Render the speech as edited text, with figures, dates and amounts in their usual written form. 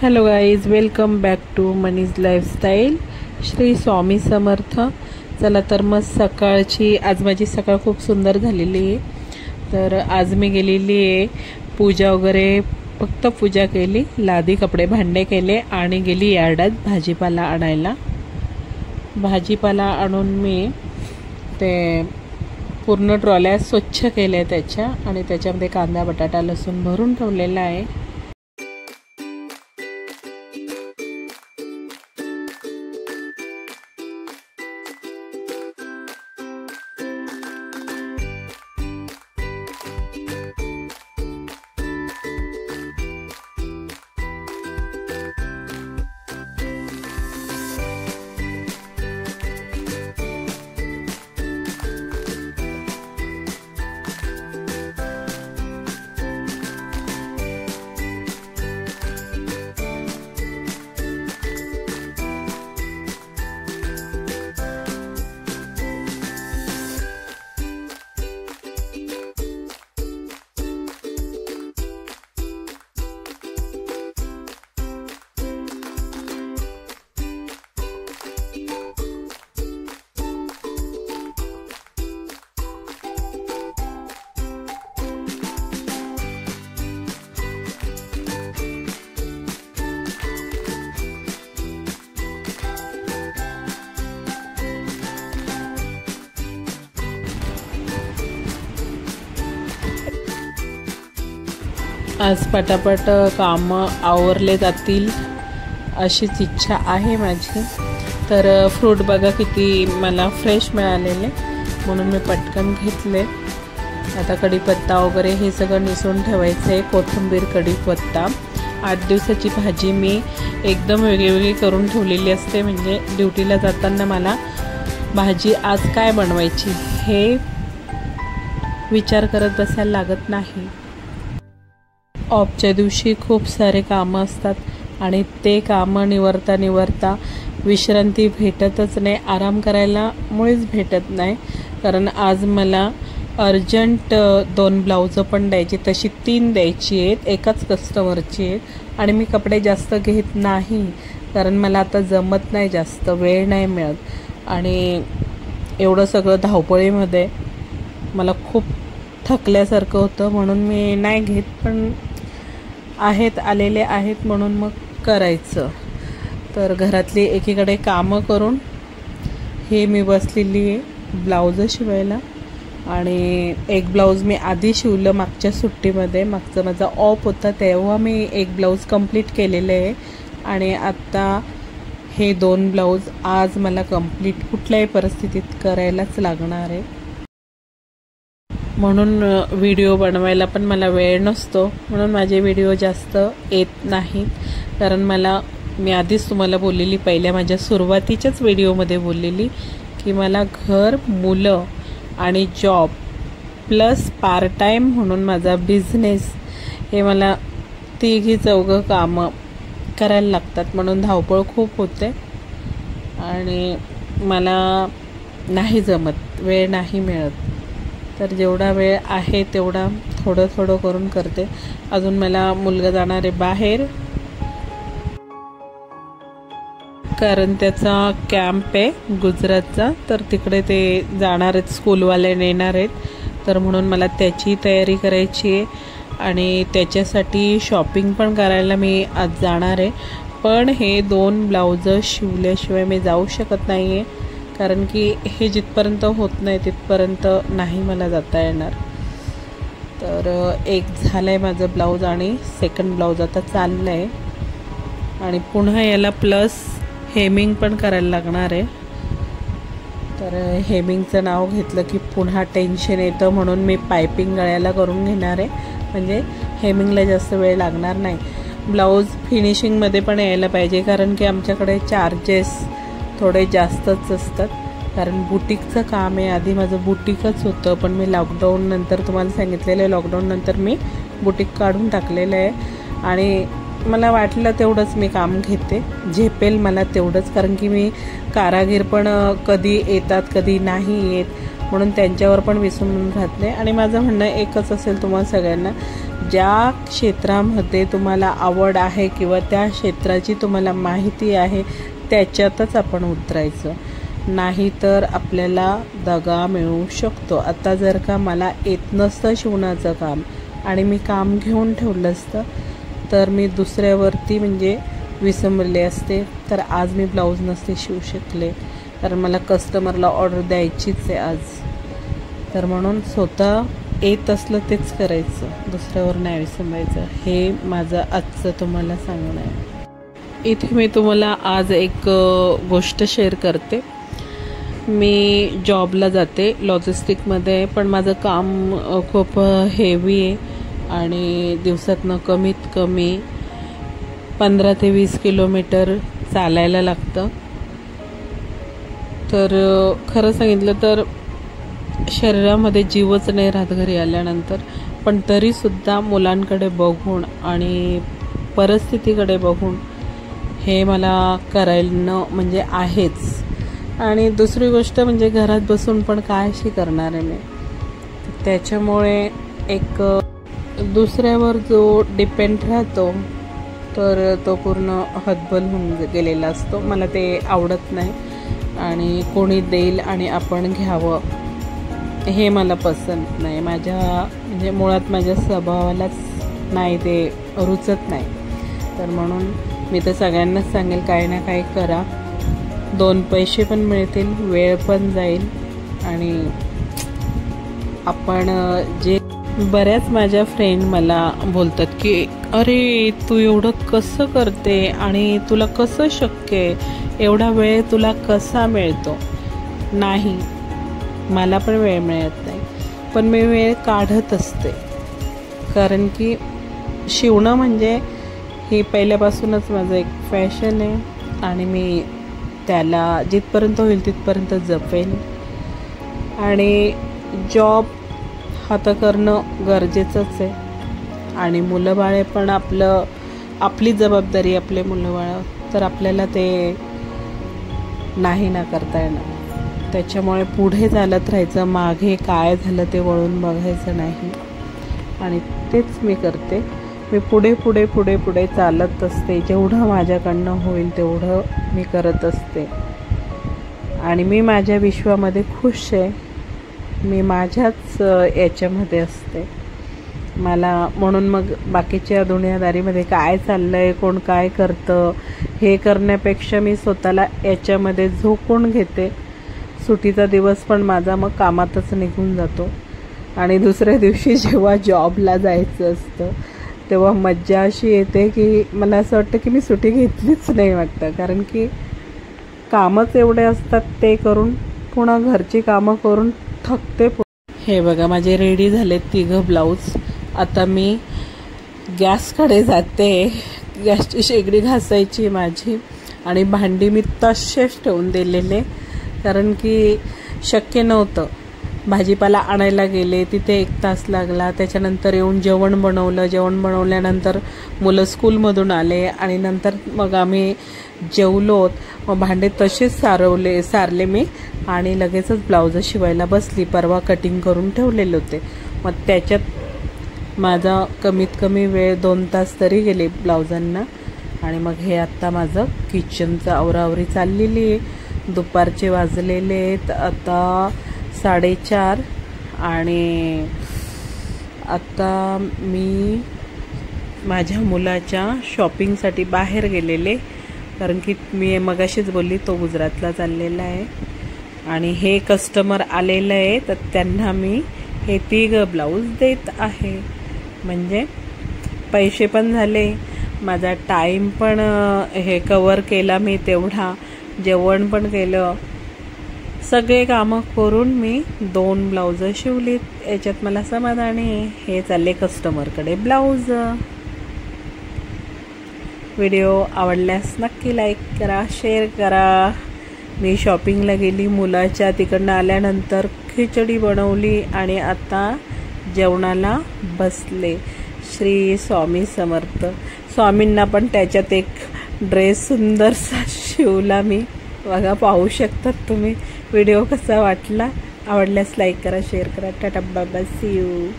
Hello guys, welcome back to मनीज lifestyle. Shri Swami Samarth. चला तर मग आज माझी सकाळ खूप सुंदर झालेली आहे. तर आज मी गेलेली आहे पूजा वगैरे, फक्त पूजा केली, लादी कपडे भांडे केले आणि गेली यार्डात भाजीपाला आणायला. भाजीपाला आणून मी ते पूर्ण ट्रॉल्या स्वच्छ केल्या त्याच्या, आणि त्याच्यामध्ये कांदा बटाटा लसूण भरून ठेवलेला आहे. आज पटापट कामं आवरले जातील अशीच इच्छा आहे माझी. तर फ्रूट बघा किती मला फ्रेश मिळालेले, म्हणून मी पटकन घेतले. आता कढीपत्ता वगैरे हे सगळं निसून ठेवायचं आहे. कोथिंबीर, कढीपत्ता. 8 दिवसाची भाजी मी एकदम वेगळी करून ठेवलेली असते, म्हणजे ड्युटीला जाताना मला भाजी आज काय बनवायची हे विचार करत बसायला लागत नाही. ऑफच्या दिवशी खूप सारे कामं असतात आणि ते कामं निवरता विश्रांती भेटतच नाही, आराम करायला मुळीच भेटत नाही. कारण आज मला अर्जंट 2 ब्लाउजं पण द्यायची, तशी 3 द्यायची आहेत, एकाच कस्टमरची आहेत. आणि मी कपडे जास्त घेत नाही, कारण मला आता जमत नाही, जास्त वेळ नाही मिळत. आणि एवढं सगळं धावपळीमध्ये मला खूप थकल्यासारखं होतं, म्हणून मी नाही घेत. पण आलेले आहेत म्हणून मग करायचं. तर घरातली एकीकडे कामं करून हे मी बसलेली आहे ब्लाऊज शिवायला. आणि एक ब्लाऊज मी आधी शिवलं मागच्या सुट्टीमध्ये, मागचा माझा ऑफ होता तेव्हा मी एक ब्लाऊज कंप्लीट केलेलं आहे. आणि आत्ता हे 2 ब्लाऊज आज मला कंप्लीट कुठल्याही परिस्थितीत करायलाच लागणार आहे. म्हणून व्हिडिओ बनवायला पण मला वेळ नसतो, म्हणून माझे व्हिडिओ जास्त येत नाहीत. कारण मी आधीच तुम्हाला बोललेली, पहिल्या माझ्या सुरुवातीच्याच व्हिडिओमध्ये बोललेली की मला घर, मुलं आणि जॉब प्लस पार्ट टाईम म्हणून माझा बिझनेस, हे मला 3-4 कामं करायला लागतात, म्हणून धावपळ खूप होते आणि मला नाही जमत, वेळ नाही मिळत. तर जेवढा वेळ आहे तेवढा थोडं करून करते. अजून मला मुलगा जाणार आहे बाहेर, कारण त्याचा कॅम्प आहे गुजरातचा, तर तिकडे ते जाणार आहेत, स्कूलवाले नेणार आहेत. तर म्हणून मला त्याची तयारी करायची आहे आणि त्याच्यासाठी शॉपिंग पण करायला मी आज जाणार आहे. पण हे 2 ब्लाऊज शिवल्याशिवाय मी जाऊ शकत नाही आहे, कारण की हे जिथपर्यंत होत नाही तिथपर्यंत नाही मला जाता येणार. तर एक झालं आहे माझं ब्लाऊज आणि सेकंड ब्लाऊज आता चाललं आहे. आणि पुन्हा याला प्लस हेमिंग पण करायला लागणार आहे. तर हेमिंगचं नाव घेतलं की पुन्हा टेन्शन येतं, म्हणून मी पायपिंग गळ्याला करून घेणार आहे, म्हणजे हेमिंगला जास्त वेळ लागणार नाही. ब्लाऊज फिनिशिंगमध्ये पण यायला पाहिजे, कारण की आमच्याकडे चार्जेस थोडे जास्तच असतात, कारण बुटीकचं काम आहे. आधी माझं बुटीकच होतं, पण मी लॉकडाऊन नंतर, तुम्हाला सांगितलेलं आहे, लॉकडाऊन नंतर मी बुटीक काढून टाकलेलं आहे. आणि मला वाटलं तेवढंच मी काम घेते, झेपेल मला तेवढंच, कारण की मी कारागीर पण कधी येतात कधी नाही येत, म्हणून त्यांच्यावर पण विसरून राहत नाही. आणि माझं म्हणणं एकच असेल तुम्हाला सगळ्यांना, ज्या क्षेत्रामध्ये तुम्हाला आवड आहे किंवा त्या क्षेत्राची तुम्हाला माहिती आहे त्याच्यातच आपण उतरायचं, नाही तर आपल्याला दगा मिळू शकतो. आता जर का मला येत नसतं शिवणाचं काम आणि मी काम घेऊन ठेवलं असतं तर मी दुसऱ्यावरती म्हणजे विसंबले असते, तर आज मी ब्लाऊज नसते शिवू शकले, कारण मला कस्टमरला ऑर्डर द्यायचीच आहे आज. तर म्हणून स्वतः येत असलं तेच करायचं, दुसऱ्यावर नाही विसंबायचं. हे माझं आजचं तुम्हाला सांगणं आहे. इथे मी तुम्हाला आज एक गोष्ट शेअर करते. मी जॉबला जाते लॉजिस्टिकमध्ये, पण माझं काम खूप हेवी आहे आणि दिवसातनं कमीत कमी 15 ते 20 किलोमीटर चालायला लागतं. तर खरं सांगितलं तर शरीरामध्ये जीवच नाही राहत घरी आल्यानंतर, पण तरीसुद्धा मुलांकडे बघून आणि परिस्थितीकडे बघून हे मला करायला म्हणजे आहेच. आणि दुसरी गोष्ट म्हणजे घरात बसून पण काय अशी करणार आहे मी, त्याच्यामुळे एक दुसऱ्यावर जो डिपेंड राहतो तर तो पूर्ण हतबल होऊन गेलेला असतो. मला ते आवडत नाही आणि कोणी देईल आणि आपण घ्यावं हे मला पसंत नाही. माझ्या म्हणजे मुळात माझ्या स्वभावालाच नाही, ते रुचत नाही. तर म्हणून मी तर सगळ्यांनाच सांगेल, काही ना काही करा, 2 पैसे पण मिळतील, वेळ पण जाईल. आणि आपण जे बऱ्याच माझ्या फ्रेंड मला बोलतात की अरे तू एवढं कसं करते आणि तुला कसं शक्य आहे, एवढा वेळ तुला कसा मिळतो. नाही, मला पण वेळ मिळत नाही, पण मी वेळ काढत असते, कारण की शिवणं म्हणजे ही पहिल्यापासूनच माझं एक फॅशन आहे आणि मी त्याला जिथपर्यंत होईल तिथपर्यंत जपेन. आणि जॉब हा तर करणं गरजेचंच आहे आणि मुलं बाळे पण आपली जबाबदारी, आपले मुलं बाळं, तर आपल्याला ते नाही ना करता येणार. त्याच्यामुळे पुढे चालत राहायचं, मागे काय झालं ते वळून बघायचं नाही. आणि तेच मी करते. मी पुढे पुढे पुढे पुढे चालत असते, जेवढं माझ्याकडनं होईल तेवढं मी करत असते. आणि मी माझ्या विश्वामध्ये खुश आहे, मी माझ्याच याच्यामध्ये असते. मला म्हणून मग बाकीच्या दुनियादारीमध्ये काय चाललं आहे, कोण काय करतं हे करण्यापेक्षा मी स्वतःला याच्यामध्ये झोकून घेते. सुट्टीचा दिवस पण माझा मग कामातच निघून जातो. आणि दुसऱ्या दिवशी जेव्हा जॉबला जायचं असतं तेव्हा मज्जा अशी येते की मला असं वाटतं की मी सुट्टी घेतलीच नाही वाटतं, कारण की कामच एवढे असतात ते करून, पुन्हा घरची कामं करून थकते. हे बघा माझे रेडी झालेत 3 ब्लाऊज. आता मी गॅसकडे जाते, गॅसची शेगडी घासायची माझी, आणि भांडी मी तसेच ठेवून दिलेले, कारण की शक्य नव्हतं. भाजीपाला आणायला गेले, तिथे 1 तास लागला. त्याच्यानंतर येऊन जेवण बनवलं, जेवण बनवल्यानंतर मुलं स्कूलमधून आले आणि नंतर मग आम्ही जेवलोत. मग भांडे तसेच सारले मी आणि लगेचच ब्लाऊज शिवायला बसली. परवा कटिंग करून ठेवलेले होते, मग त्याच्यात माझा कमीत कमी वेळ 2 तास तरी गेले ब्लाऊजांना. आणि मग हे आत्ता माझं किचनचं आवरावरी चाललेली आहे. दुपारचे वाजलेले आहेत आता 4:30 आणि आता मी माझ्या मुलाच्या शॉपिंगसाठी बाहेर गेलेले, कारण की मी मगाशीच बोलली तो गुजरातला चाललेला आहे. आणि हे कस्टमर आलेलं आहे तर त्यांना मी हे 3 ब्लाऊज देत आहे. म्हणजे पैसे पण झाले, माझा टाईम पण हे कवर केला मी तेवढा, जेवण पण केलं, सगळे कामं करून मी 2 ब्लाऊज शिवलीत. याच्यात मला समाधानी आहे. हे चालले कस्टमरकडे ब्लाऊज. व्हिडिओ आवडल्यास नक्की लाईक करा, शेअर करा. मी शॉपिंगला गेली मुलाच्या, तिकडनं आल्यानंतर खिचडी बनवली आणि आता जेवणाला बसले. श्री स्वामी समर्थ. स्वामींना पण त्याच्यात एक ड्रेस सुंदरसा शिवला मी. बघा, पाहू शकतात तुम्ही व्हिडिओ कसा वाटला. आवडल्यास लाईक करा, शेअर करा. Tata bye bye, see you.